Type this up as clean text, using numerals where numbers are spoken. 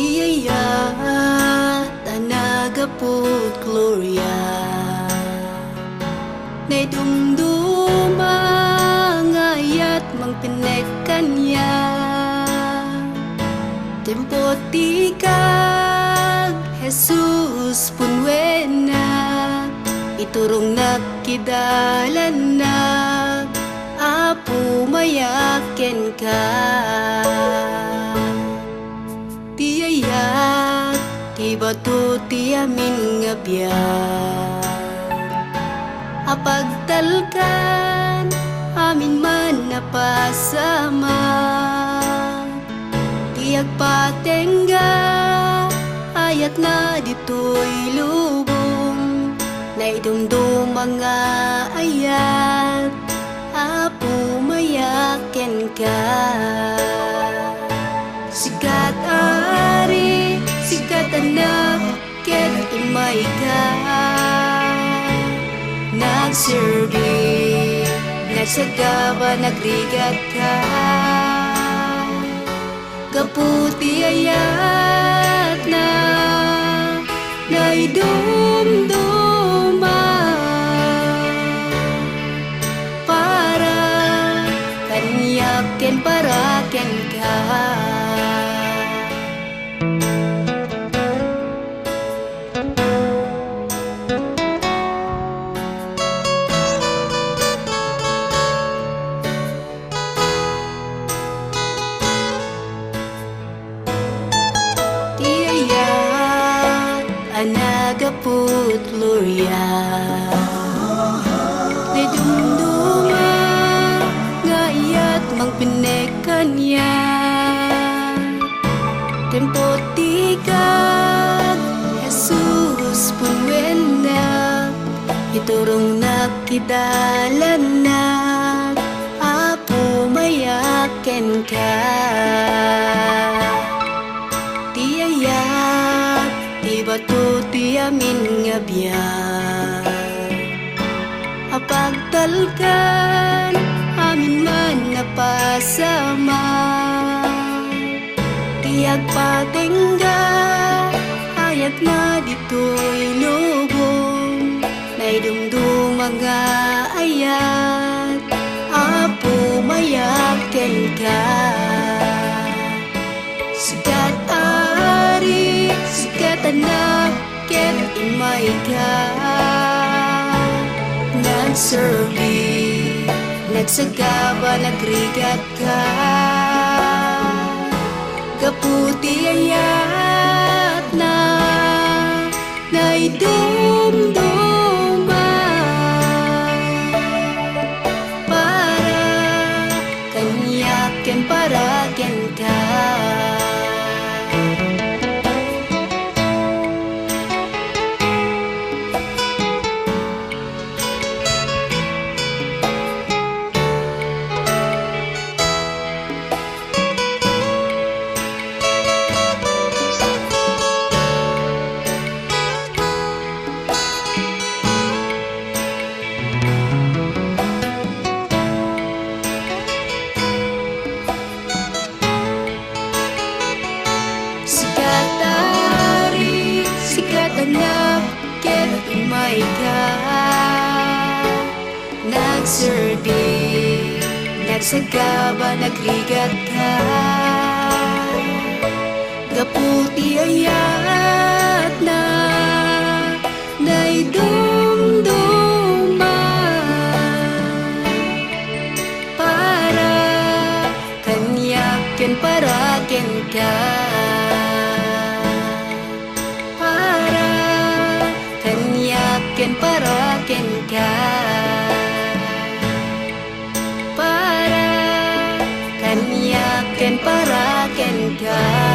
Iyaya tanagaput Gloria Nay dumduma ngayat mangpinek kanya Tempot tikag Jesus punwena Iturong nakidalan na Apo mayaken ka Tiyayak ti bato ti amin nga biyak Apagtalkan amin man napasama Tiyak patengga ayat na dito'y lubong Naidumdum mga ayat Apo mayaken ka Sikat ari, sikat anak, ket imay ka Nagserbi, nagsagaba, nagrigat ka Kaputi ayat na naidumduma Para kanyaken paraken ka Anagaput Gloria Nay dumduma ngayat mangpinekan niya Tempot tikag Jesus punwena Iturong nakidalan na Apo mayaken ka Tiyayak Di bato ti amin nga biyak Apagtalkan amin man napasama Tiyak patengga ayat na dito'y lubong Naidumdum mga ayat Apo mayaken ka Sikat ari, sikat anak, ket imay ka Nagserbi, nagsagaba, nagrigat ka Kaputi ayat na naidumduma Para kanyaken paraken ka Anak, ket imay ka Nagserbi, nagsagaba, nagrigat ka Kaputi ayat na naidumduma Para kanyaken paraken ka Paraken ka Para kanyaken paraken ka